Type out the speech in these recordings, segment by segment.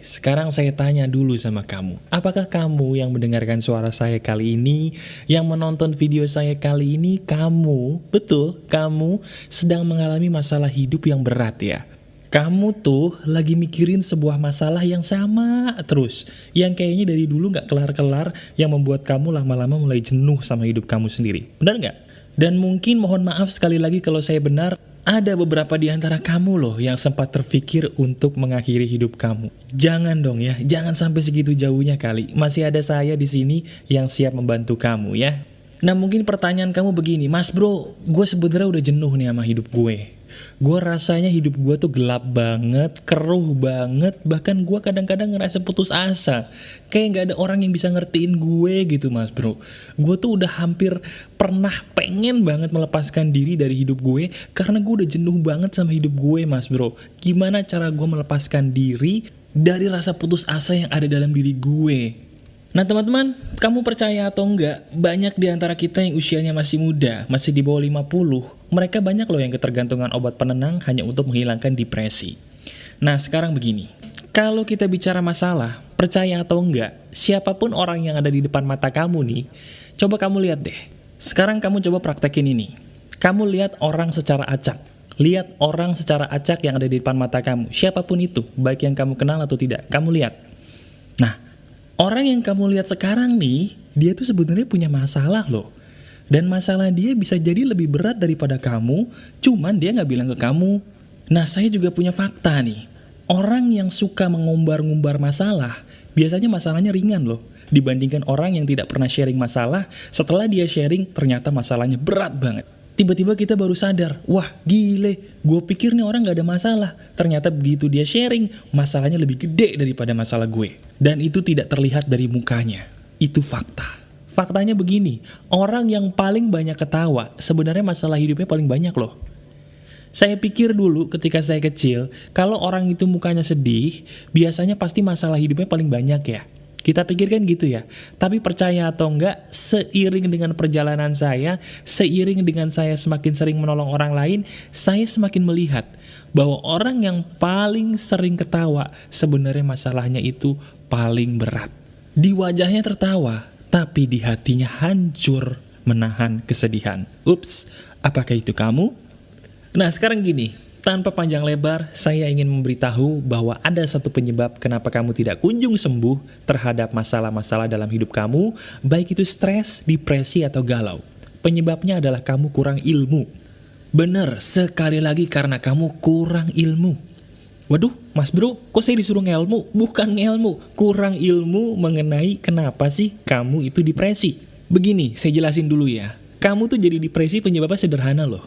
sekarang saya tanya dulu sama kamu. Apakah kamu yang mendengarkan suara saya kali ini, yang menonton video saya kali ini, betul, kamu sedang mengalami masalah hidup yang berat ya? Kamu tuh lagi mikirin sebuah masalah yang sama terus, yang kayaknya dari dulu gak kelar-kelar, yang membuat kamu lama-lama mulai jenuh sama hidup kamu sendiri. Benar nggak? Dan mungkin mohon maaf sekali lagi kalau saya benar, ada beberapa di antara kamu loh yang sempat terfikir untuk mengakhiri hidup kamu. Jangan dong ya, jangan sampai segitu jauhnya kali. Masih ada saya di sini yang siap membantu kamu ya. Nah mungkin pertanyaan kamu begini, Mas bro, gue sebenarnya udah jenuh nih sama hidup gue. Gue rasanya hidup gue tuh gelap banget, keruh banget, bahkan gue kadang-kadang ngerasa putus asa. Kayak gak ada orang yang bisa ngertiin gue gitu mas bro. Gue tuh udah hampir pernah pengen banget melepaskan diri dari hidup gue, karena gue udah jenuh banget sama hidup gue mas bro. Gimana cara gue melepaskan diri dari rasa putus asa yang ada dalam diri gue? Nah teman-teman, kamu percaya atau enggak, banyak di antara kita yang usianya masih muda, masih di bawah 50, mereka banyak loh yang ketergantungan obat penenang hanya untuk menghilangkan depresi. Nah sekarang begini, kalau kita bicara masalah, percaya atau enggak, siapapun orang yang ada di depan mata kamu nih, coba kamu lihat deh. Sekarang kamu coba praktekin ini. Kamu lihat orang secara acak. Lihat orang secara acak yang ada di depan mata kamu. Siapapun itu, baik yang kamu kenal atau tidak, kamu lihat. Nah, orang yang kamu lihat sekarang nih, dia tuh sebenarnya punya masalah loh. Dan masalah dia bisa jadi lebih berat daripada kamu, cuman dia nggak bilang ke kamu. Nah, saya juga punya fakta nih. Orang yang suka mengumbar-ngumbar masalah, biasanya masalahnya ringan loh. Dibandingkan orang yang tidak pernah sharing masalah, setelah dia sharing, ternyata masalahnya berat banget. Tiba-tiba kita baru sadar, wah gile, gue pikir nih orang gak ada masalah. Ternyata begitu dia sharing, masalahnya lebih gede daripada masalah gue. Dan itu tidak terlihat dari mukanya. Itu fakta. Faktanya begini, orang yang paling banyak ketawa, sebenarnya masalah hidupnya paling banyak loh. Saya pikir dulu ketika saya kecil, kalau orang itu mukanya sedih, biasanya pasti masalah hidupnya paling banyak ya. Kita pikirkan gitu ya. Tapi percaya atau enggak, seiring dengan perjalanan saya, seiring dengan saya semakin sering menolong orang lain, saya semakin melihat bahwa orang yang paling sering ketawa, sebenarnya masalahnya itu paling berat. Di wajahnya tertawa, tapi di hatinya hancur menahan kesedihan. Ups, apakah itu kamu? Nah sekarang gini, tanpa panjang lebar, saya ingin memberitahu bahwa ada satu penyebab kenapa kamu tidak kunjung sembuh terhadap masalah-masalah dalam hidup kamu, baik itu stres, depresi, atau galau. Penyebabnya adalah kamu kurang ilmu. Bener, sekali lagi karena kamu kurang ilmu. Waduh, mas bro, kok saya disuruh ngelmu? Bukan ngelmu, kurang ilmu mengenai kenapa sih kamu itu depresi. Begini, saya jelasin dulu ya. Kamu tuh jadi depresi penyebabnya sederhana loh.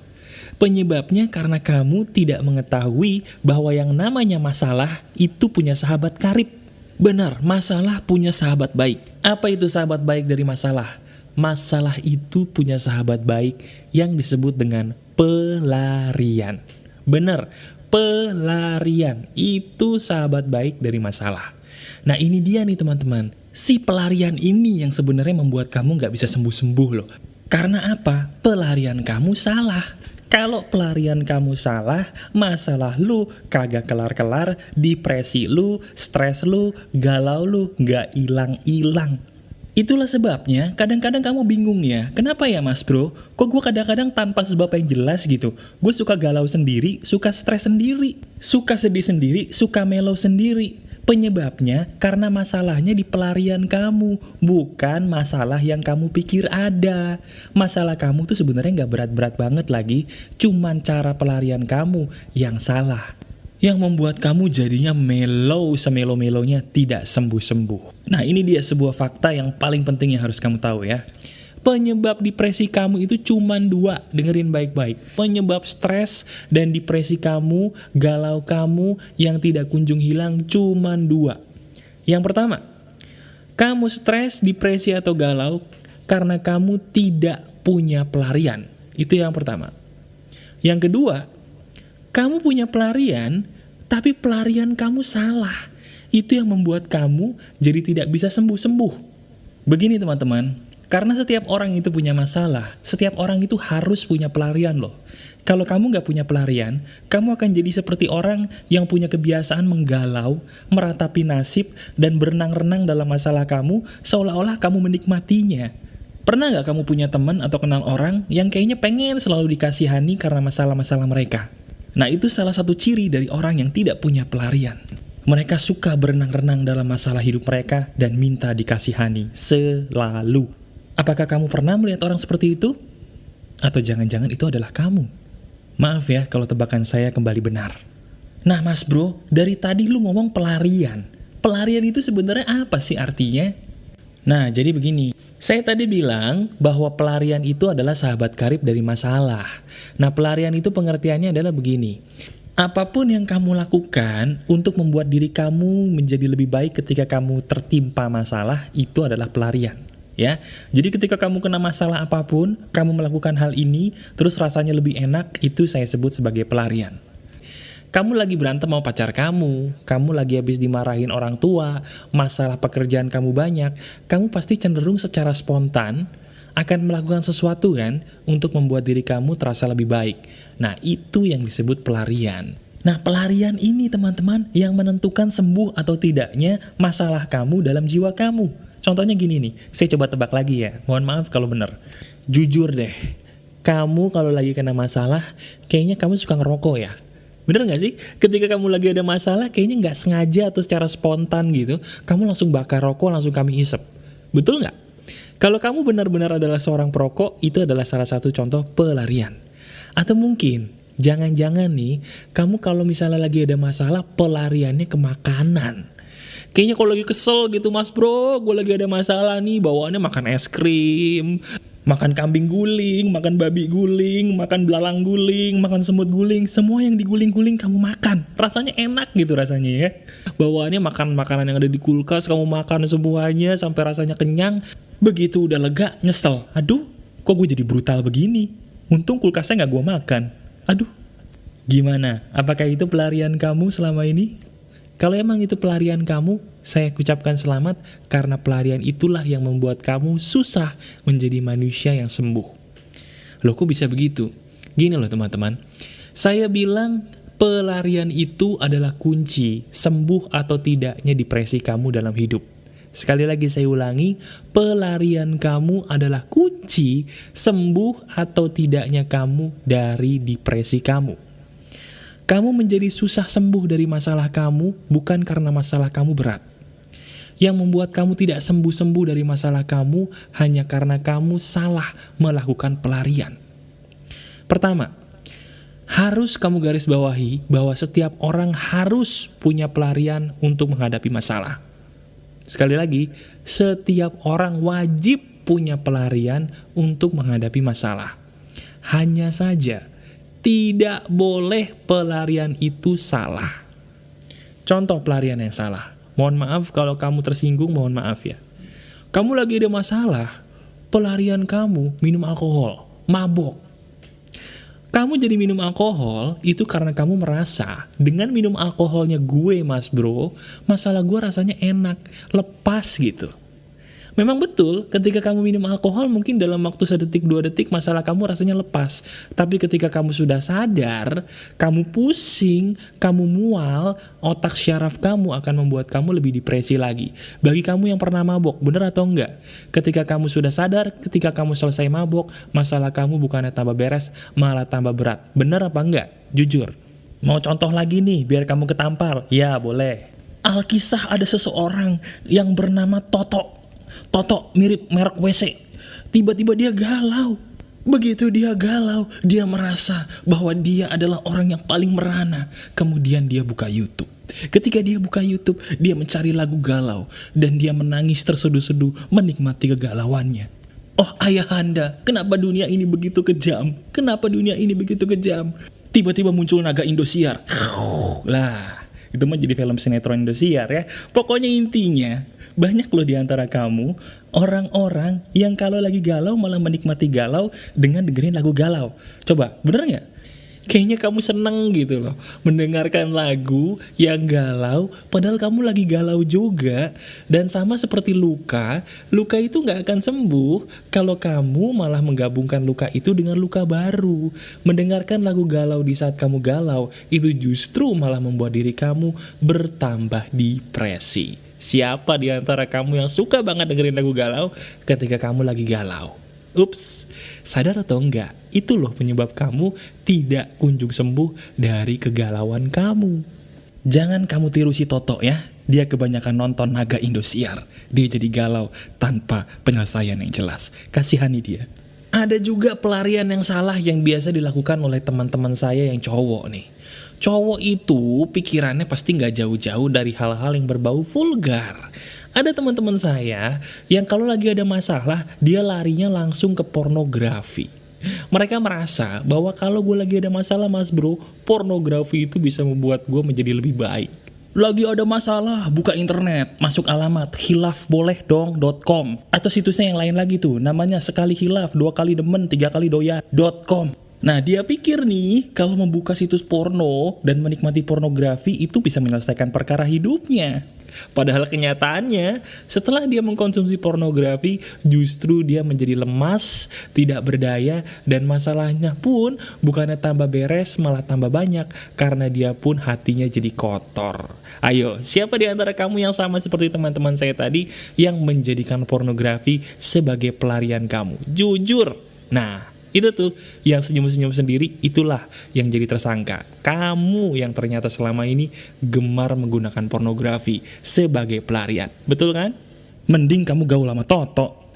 Penyebabnya karena kamu tidak mengetahui bahwa yang namanya masalah itu punya sahabat karib. Benar, masalah punya sahabat baik. Apa itu sahabat baik dari masalah? Masalah itu punya sahabat baik yang disebut dengan pelarian. Benar, pelarian itu sahabat baik dari masalah. Nah ini dia nih teman-teman, si pelarian ini yang sebenarnya membuat kamu gak bisa sembuh-sembuh loh. Karena apa? Pelarian kamu salah. Kalau pelarian kamu salah, masalah lu kagak kelar-kelar, depresi lu, stres lu, galau lu, gak hilang-hilang. Itulah sebabnya kadang-kadang kamu bingung ya, kenapa ya mas bro? Kok gue kadang-kadang tanpa sebab yang jelas gitu? Gue suka galau sendiri, suka stres sendiri, suka sedih sendiri, suka mellow sendiri. Penyebabnya karena masalahnya di pelarian kamu, bukan masalah yang kamu pikir ada. Masalah kamu tuh sebenarnya gak berat-berat banget lagi, cuman cara pelarian kamu yang salah. Yang membuat kamu jadinya mellow semelo-melonya tidak sembuh-sembuh. Nah ini dia sebuah fakta yang paling penting yang harus kamu tahu ya. Penyebab depresi kamu itu cuma 2, dengerin baik-baik. Penyebab stres dan depresi kamu, galau kamu yang tidak kunjung hilang cuma 2. Yang pertama, kamu stres, depresi atau galau karena kamu tidak punya pelarian. Itu yang pertama. Yang kedua, kamu punya pelarian, tapi pelarian kamu salah. Itu yang membuat kamu jadi tidak bisa sembuh-sembuh. Begini teman-teman, karena setiap orang itu punya masalah, setiap orang itu harus punya pelarian loh. Kalau kamu nggak punya pelarian, kamu akan jadi seperti orang yang punya kebiasaan menggalau, meratapi nasib, dan berenang-renang dalam masalah kamu, seolah-olah kamu menikmatinya. Pernah nggak kamu punya teman atau kenal orang yang kayaknya pengen selalu dikasihani karena masalah-masalah mereka? Nah, itu salah satu ciri dari orang yang tidak punya pelarian. Mereka suka berenang-renang dalam masalah hidup mereka dan minta dikasihani selalu. Apakah kamu pernah melihat orang seperti itu? Atau jangan-jangan itu adalah kamu? Maaf ya kalau tebakan saya kembali benar. Nah mas bro, dari tadi lu ngomong pelarian. Pelarian itu sebenarnya apa sih artinya? Nah jadi begini, saya tadi bilang bahwa pelarian itu adalah sahabat karib dari masalah. Nah pelarian itu pengertiannya adalah begini. Apapun yang kamu lakukan untuk membuat diri kamu menjadi lebih baik ketika kamu tertimpa masalah, itu adalah pelarian. Ya, jadi ketika kamu kena masalah apapun, kamu melakukan hal ini, terus rasanya lebih enak, itu saya sebut sebagai pelarian. Kamu lagi berantem sama pacar kamu lagi habis dimarahin orang tua, masalah pekerjaan kamu banyak, kamu pasti cenderung secara spontan akan melakukan sesuatu kan, untuk membuat diri kamu terasa lebih baik. Nah, itu yang disebut pelarian. Nah, pelarian ini teman-teman yang menentukan sembuh atau tidaknya masalah kamu dalam jiwa kamu. Contohnya gini nih, saya coba tebak lagi ya, mohon maaf kalau bener. Jujur deh, kamu kalau lagi kena masalah, kayaknya kamu suka ngerokok ya? Bener gak sih? Ketika kamu lagi ada masalah, kayaknya gak sengaja atau secara spontan gitu, kamu langsung bakar rokok, langsung kami isep. Betul gak? Kalau kamu benar-benar adalah seorang perokok, itu adalah salah satu contoh pelarian. Atau mungkin, jangan-jangan nih, kamu kalau misalnya lagi ada masalah, pelariannya ke makanan. Kayaknya kalau lagi kesel gitu mas bro, gue lagi ada masalah nih, bawaannya makan es krim, makan kambing guling, makan babi guling, makan belalang guling, makan semut guling, semua yang diguling-guling kamu makan. Rasanya enak gitu rasanya ya. Bawaannya makan makanan yang ada di kulkas, kamu makan semuanya sampai rasanya kenyang. Begitu udah lega, nyesel. Aduh, kok gue jadi brutal begini? Untung kulkasnya gak gue makan. Aduh, gimana? Apakah itu pelarian kamu selama ini? Kalau emang itu pelarian kamu, saya ucapkan selamat karena pelarian itulah yang membuat kamu susah menjadi manusia yang sembuh. Loh kok bisa begitu? Gini loh teman-teman, saya bilang pelarian itu adalah kunci sembuh atau tidaknya depresi kamu dalam hidup. Sekali lagi saya ulangi, pelarian kamu adalah kunci sembuh atau tidaknya kamu dari depresi kamu. Kamu menjadi susah sembuh dari masalah kamu bukan karena masalah kamu berat. Yang membuat kamu tidak sembuh-sembuh dari masalah kamu hanya karena kamu salah melakukan pelarian. Pertama, harus kamu garis bawahi bahwa setiap orang harus punya pelarian untuk menghadapi masalah. Sekali lagi, setiap orang wajib punya pelarian untuk menghadapi masalah. Hanya saja, tidak boleh pelarian itu salah. Contoh pelarian yang salah. Mohon maaf kalau kamu tersinggung, mohon maaf ya. Kamu lagi ada masalah, pelarian kamu minum alkohol, mabok. Kamu jadi minum alkohol, itu karena kamu merasa, dengan minum alkoholnya gue mas bro, masalah gue rasanya enak, lepas gitu. Memang betul, ketika kamu minum alkohol mungkin dalam waktu 1 detik 2 detik masalah kamu rasanya lepas. Tapi ketika kamu sudah sadar, kamu pusing, kamu mual, otak syaraf kamu akan membuat kamu lebih depresi lagi. Bagi kamu yang pernah mabok, bener atau enggak? Ketika kamu sudah sadar, ketika kamu selesai mabok, masalah kamu bukannya tambah beres, malah tambah berat. Bener apa enggak? Jujur. Mau contoh lagi nih, biar kamu ketampar? Ya, boleh. Alkisah ada seseorang yang bernama Toto. Toto mirip merek WC. Tiba-tiba dia galau. Begitu dia galau, dia merasa bahwa dia adalah orang yang paling merana. Kemudian dia buka YouTube. Ketika dia buka YouTube, dia mencari lagu galau. Dan dia menangis terseduh-seduh menikmati kegalauannya. Oh ayahanda, kenapa dunia ini begitu kejam? Kenapa dunia ini begitu kejam? Tiba-tiba muncul naga Indosiar. Lah, itu mah jadi film sinetron Indosiar ya. Pokoknya intinya, banyak loh diantara kamu, orang-orang yang kalau lagi galau malah menikmati galau dengan dengerin lagu galau. Coba, bener gak? Kayaknya kamu seneng gitu loh mendengarkan lagu yang galau, padahal kamu lagi galau juga. Dan sama seperti luka, luka itu gak akan sembuh kalau kamu malah menggabungkan luka itu dengan luka baru. Mendengarkan lagu galau di saat kamu galau, itu justru malah membuat diri kamu bertambah depresi. Siapa di antara kamu yang suka banget dengerin lagu galau ketika kamu lagi galau? Ups, sadar atau enggak, itu loh penyebab kamu tidak kunjung sembuh dari kegalauan kamu. Jangan kamu tiru si Toto ya, dia kebanyakan nonton Naga Indosiar. Dia jadi galau tanpa penyelesaian yang jelas. Kasihani dia. Ada juga pelarian yang salah yang biasa dilakukan oleh teman-teman saya yang cowok nih. Cowok itu pikirannya pasti gak jauh-jauh dari hal-hal yang berbau vulgar. Ada teman-teman saya yang kalau lagi ada masalah, dia larinya langsung ke pornografi. Mereka merasa bahwa kalau gue lagi ada masalah mas bro, pornografi itu bisa membuat gue menjadi lebih baik. Lagi ada masalah, buka internet, masuk alamat hilafbolehdong.com atau situsnya yang lain lagi tuh, namanya sekali hilaf, 2 kali demen, 3 kali doyan.com. Nah dia pikir nih, kalau membuka situs porno dan menikmati pornografi itu bisa menyelesaikan perkara hidupnya. Padahal kenyataannya, setelah dia mengkonsumsi pornografi, justru dia menjadi lemas, tidak berdaya, dan masalahnya pun bukannya tambah beres, malah tambah banyak, karena dia pun hatinya jadi kotor. Ayo, siapa di antara kamu yang sama seperti teman-teman saya tadi, yang menjadikan pornografi sebagai pelarian kamu? Jujur! Nah, itu tuh yang senyum-senyum sendiri, itulah yang jadi tersangka. Kamu yang ternyata selama ini gemar menggunakan pornografi sebagai pelarian. Betul kan? Mending kamu gaul sama Toto.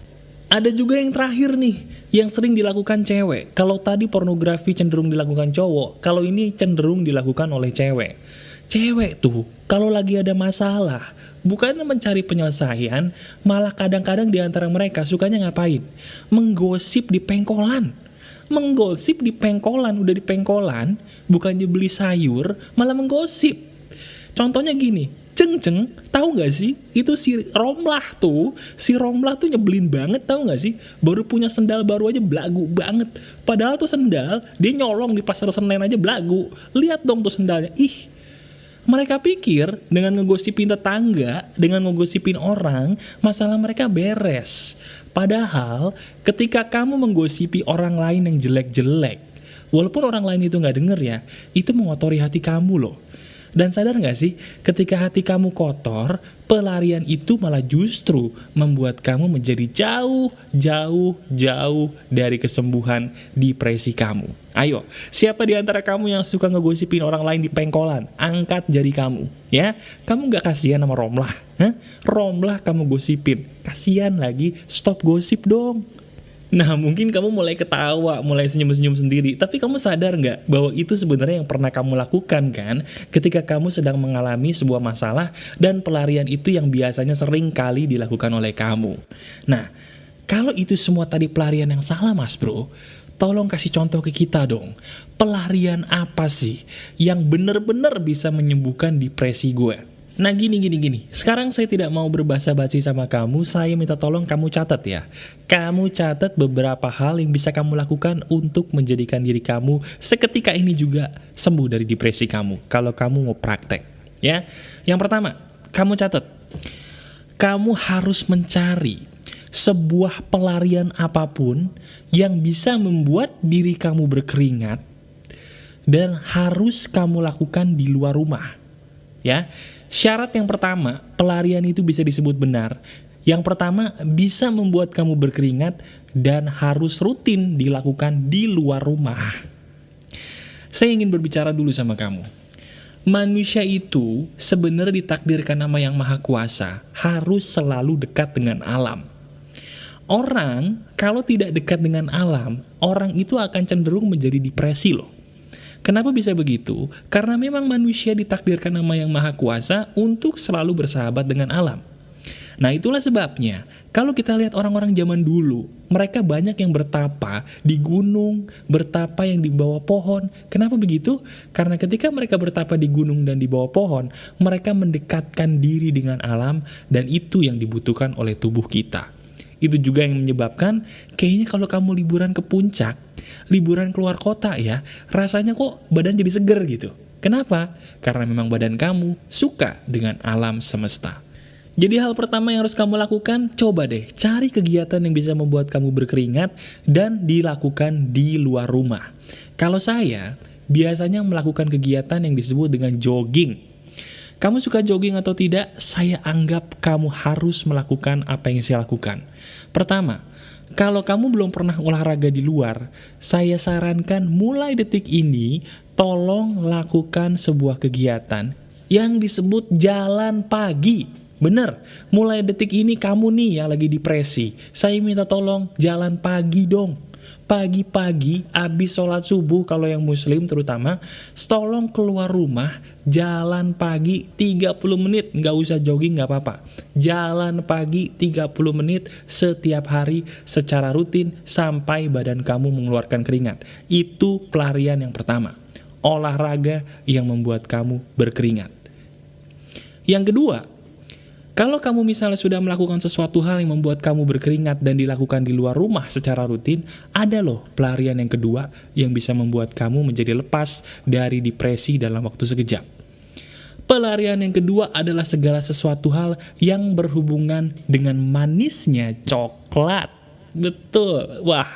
Ada juga yang terakhir nih, yang sering dilakukan cewek. Kalau tadi pornografi cenderung dilakukan cowok, kalau ini cenderung dilakukan oleh cewek. Cewek tuh, kalau lagi ada masalah, bukannya mencari penyelesaian, malah kadang-kadang di antara mereka sukanya ngapain? Menggosip di pengkolan. Menggosip di pengkolan, udah di pengkolan, bukannya beli sayur, malah menggosip. Contohnya gini, Ceng, tahu nggak sih? Itu si Romlah tuh nyebelin banget, tahu nggak sih? Baru punya sendal baru aja belagu banget. Padahal tuh sendal, dia nyolong di pasar Senen aja belagu. Lihat dong tuh sendalnya, ih. Mereka pikir dengan ngegosipin tetangga, dengan ngegosipin orang, masalah mereka beres. Padahal ketika kamu menggosipi orang lain yang jelek-jelek, walaupun orang lain itu gak denger ya, itu mengotori hati kamu loh. Dan sadar gak sih, ketika hati kamu kotor, pelarian itu malah justru membuat kamu menjadi jauh dari kesembuhan depresi kamu. Ayo, siapa di antara kamu yang suka ngegosipin orang lain di pengkolan? Angkat jari kamu, ya. Kamu gak kasihan sama Romlah? Romlah kamu gosipin. Kasihan lagi, stop gosip dong. Nah mungkin kamu mulai ketawa, mulai senyum-senyum sendiri, tapi kamu sadar nggak bahwa itu sebenarnya yang pernah kamu lakukan kan? Ketika kamu sedang mengalami sebuah masalah dan pelarian itu yang biasanya sering kali dilakukan oleh kamu. Nah, kalau itu semua tadi pelarian yang salah mas bro, tolong kasih contoh ke kita dong. Pelarian apa sih yang benar-benar bisa menyembuhkan depresi gue? Nah gini, sekarang saya tidak mau berbahasa basi sama kamu, saya minta tolong kamu catat ya. Kamu catat beberapa hal yang bisa kamu lakukan untuk menjadikan diri kamu seketika ini juga sembuh dari depresi kamu, kalau kamu mau praktek ya. Yang pertama, kamu catat, kamu harus mencari sebuah pelarian apapun yang bisa membuat diri kamu berkeringat dan harus kamu lakukan di luar rumah ya. Syarat yang pertama, pelarian itu bisa disebut benar. Yang pertama, bisa membuat kamu berkeringat dan harus rutin dilakukan di luar rumah. Saya ingin berbicara dulu sama kamu. Manusia itu sebenarnya ditakdirkan sama Yang Maha Kuasa harus selalu dekat dengan alam. Orang kalau tidak dekat dengan alam, orang itu akan cenderung menjadi depresi loh. Kenapa bisa begitu? Karena memang manusia ditakdirkan sama Yang Maha Kuasa untuk selalu bersahabat dengan alam. Nah itulah sebabnya, kalau kita lihat orang-orang zaman dulu, mereka banyak yang bertapa di gunung, bertapa yang di bawah pohon. Kenapa begitu? Karena ketika mereka bertapa di gunung dan di bawah pohon, mereka mendekatkan diri dengan alam, dan itu yang dibutuhkan oleh tubuh kita. Itu juga yang menyebabkan kayaknya kalau kamu liburan ke puncak, liburan keluar kota ya, rasanya kok badan jadi seger gitu. Kenapa? Karena memang badan kamu suka dengan alam semesta. Jadi hal pertama yang harus kamu lakukan, coba deh cari kegiatan yang bisa membuat kamu berkeringat dan dilakukan di luar rumah. Kalau saya, biasanya melakukan kegiatan yang disebut dengan jogging. Kamu suka jogging atau tidak? Saya anggap kamu harus melakukan apa yang saya lakukan. Pertama, kalau kamu belum pernah olahraga di luar, saya sarankan mulai detik ini, tolong lakukan sebuah kegiatan yang disebut jalan pagi. Bener, mulai detik ini kamu nih yang lagi depresi, saya minta tolong jalan pagi dong. Pagi-pagi, abis sholat subuh kalau yang muslim terutama, tolong keluar rumah, jalan pagi 30 menit, nggak usah jogging nggak apa-apa. Jalan pagi 30 menit setiap hari secara rutin sampai badan kamu mengeluarkan keringat. Itu pelarian yang pertama, olahraga yang membuat kamu berkeringat. Yang kedua, kalau kamu misalnya sudah melakukan sesuatu hal yang membuat kamu berkeringat dan dilakukan di luar rumah secara rutin, ada loh pelarian yang kedua yang bisa membuat kamu menjadi lepas dari depresi dalam waktu sekejap. Pelarian yang kedua adalah segala sesuatu hal yang berhubungan dengan manisnya coklat. Betul. Wah,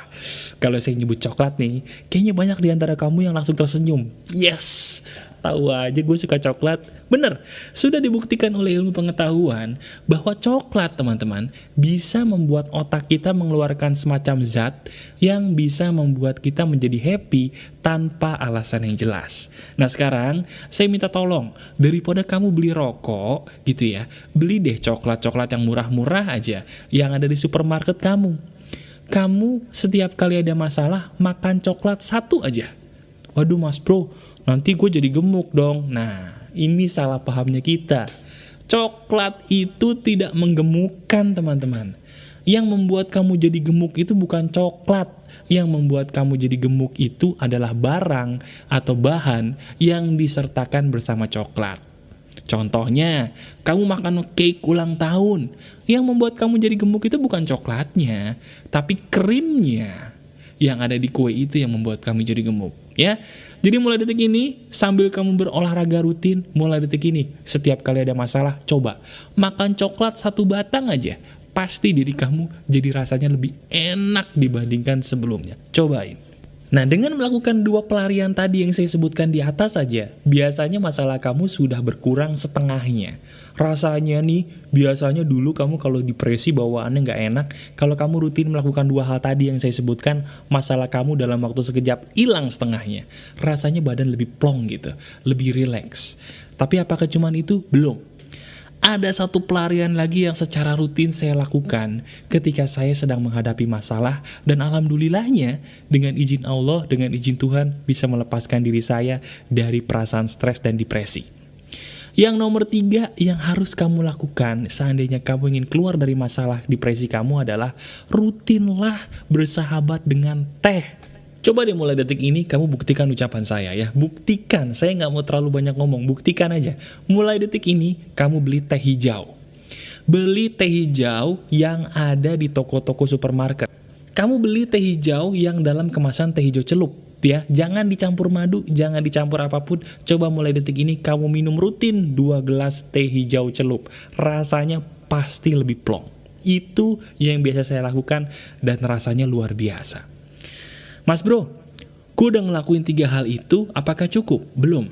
kalau saya nyebut coklat nih, kayaknya banyak di antara kamu yang langsung tersenyum. Yes, tahu aja gue suka coklat. Bener, sudah dibuktikan oleh ilmu pengetahuan bahwa coklat teman-teman bisa membuat otak kita mengeluarkan semacam zat yang bisa membuat kita menjadi happy tanpa alasan yang jelas. Nah sekarang saya minta tolong, daripada kamu beli rokok gitu ya, beli deh coklat-coklat yang murah-murah aja yang ada di supermarket kamu. Kamu setiap kali ada masalah makan coklat satu aja. Waduh mas bro, nanti gue jadi gemuk dong. Nah, ini salah pahamnya kita. Coklat itu tidak menggemukkan teman-teman. Yang membuat kamu jadi gemuk itu bukan coklat. Yang membuat kamu jadi gemuk itu adalah barang atau bahan yang disertakan bersama coklat. Contohnya, kamu makan cake ulang tahun. Yang membuat kamu jadi gemuk itu bukan coklatnya, tapi krimnya. Yang ada di kue itu yang membuat kamu jadi gemuk. Ya, jadi mulai detik ini, sambil kamu berolahraga rutin, mulai detik ini, setiap kali ada masalah, coba makan coklat satu batang aja. Pasti diri kamu jadi rasanya lebih enak dibandingkan sebelumnya. Cobain. Nah, dengan melakukan dua pelarian tadi yang saya sebutkan di atas saja, biasanya masalah kamu sudah berkurang setengahnya. Rasanya nih, biasanya dulu kamu kalau depresi bawaannya nggak enak, kalau kamu rutin melakukan dua hal tadi yang saya sebutkan, masalah kamu dalam waktu sekejap hilang setengahnya. Rasanya badan lebih plong gitu, lebih rileks. Tapi apakah cuman itu? Belum. Ada satu pelarian lagi yang secara rutin saya lakukan ketika saya sedang menghadapi masalah, dan alhamdulillahnya dengan izin Allah, dengan izin Tuhan bisa melepaskan diri saya dari perasaan stres dan depresi. Yang nomor 3 yang harus kamu lakukan seandainya kamu ingin keluar dari masalah depresi kamu adalah rutinlah bersahabat dengan teh. Coba deh mulai detik ini kamu buktikan ucapan saya ya. Buktikan, saya nggak mau terlalu banyak ngomong, buktikan aja. Mulai detik ini kamu beli teh hijau. Beli teh hijau yang ada di toko-toko supermarket. Kamu beli teh hijau yang dalam kemasan teh hijau celup ya. Jangan dicampur madu, jangan dicampur apapun. Coba mulai detik ini kamu minum rutin 2 gelas teh hijau celup. Rasanya pasti lebih plong. Itu yang biasa saya lakukan dan rasanya luar biasa. Mas bro, gue udah ngelakuin 3 hal itu, apakah cukup? Belum.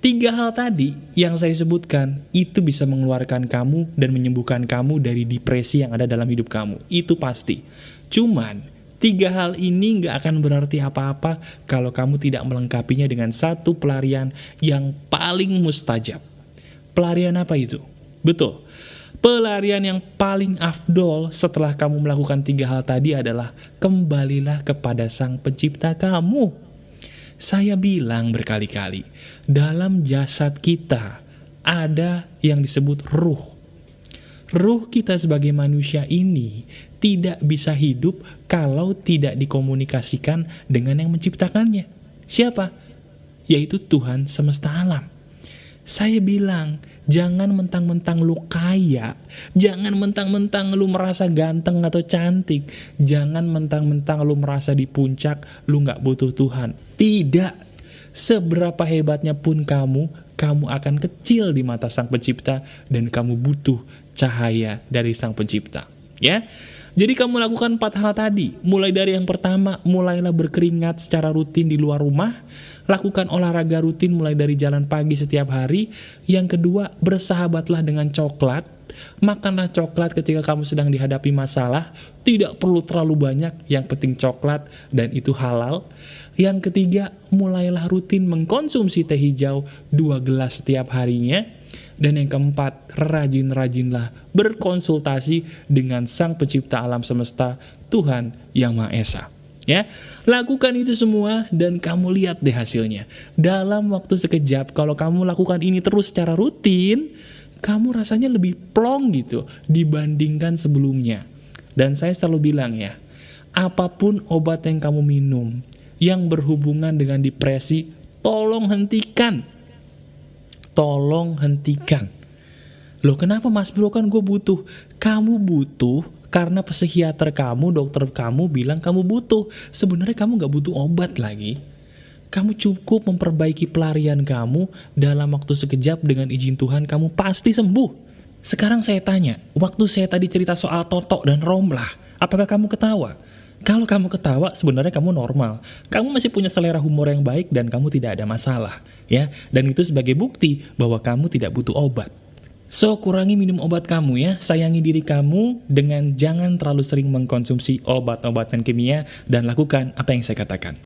3 hal tadi yang saya sebutkan, itu bisa mengeluarkan kamu dan menyembuhkan kamu dari depresi yang ada dalam hidup kamu. Itu pasti. Cuman, 3 hal ini gak akan berarti apa-apa kalau kamu tidak melengkapinya dengan satu pelarian yang paling mustajab. Pelarian apa itu? Betul. Pelarian yang paling afdol setelah kamu melakukan 3 hal tadi adalah kembalilah kepada Sang Pencipta kamu. Saya bilang berkali-kali, dalam jasad kita ada yang disebut ruh. Ruh kita sebagai manusia ini tidak bisa hidup kalau tidak dikomunikasikan dengan yang menciptakannya. Siapa? Yaitu Tuhan semesta alam. Saya bilang, Jangan mentang-mentang lu kaya, jangan mentang-mentang lu merasa ganteng atau cantik, jangan mentang-mentang lu merasa di puncak, lu gak butuh Tuhan. Tidak, seberapa hebatnya pun kamu akan kecil di mata Sang Pencipta dan kamu butuh cahaya dari Sang Pencipta. Ya, jadi kamu lakukan 4 hal tadi. Mulai dari yang pertama, mulailah berkeringat secara rutin di luar rumah. Lakukan olahraga rutin mulai dari jalan pagi setiap hari. Yang kedua, bersahabatlah dengan coklat. Makanlah coklat ketika kamu sedang dihadapi masalah. Tidak perlu terlalu banyak, yang penting coklat dan itu halal. Yang ketiga, mulailah rutin mengkonsumsi teh hijau 2 gelas setiap harinya. Dan yang keempat, rajin-rajinlah berkonsultasi dengan Sang Pencipta alam semesta, Tuhan Yang Maha Esa. Ya, lakukan itu semua dan kamu lihat deh hasilnya. Dalam waktu sekejap, kalau kamu lakukan ini terus secara rutin, kamu rasanya lebih plong gitu dibandingkan sebelumnya. Dan saya selalu bilang ya, apapun obat yang kamu minum yang berhubungan dengan depresi, tolong hentikan. Tolong hentikan. Loh kenapa Mas Bro, kan gue butuh? Kamu butuh karena psikiater kamu, dokter kamu bilang kamu butuh. Sebenarnya kamu gak butuh obat lagi. Kamu cukup memperbaiki pelarian kamu dalam waktu sekejap, dengan izin Tuhan kamu pasti sembuh. Sekarang saya tanya, waktu saya tadi cerita soal Toto dan Romlah, apakah kamu ketawa? Kalau kamu ketawa, sebenarnya kamu normal. Kamu masih punya selera humor yang baik dan kamu tidak ada masalah, ya. Dan itu sebagai bukti bahwa kamu tidak butuh obat. So, kurangi minum obat kamu ya. Sayangi diri kamu dengan jangan terlalu sering mengkonsumsi obat-obatan kimia dan lakukan apa yang saya katakan.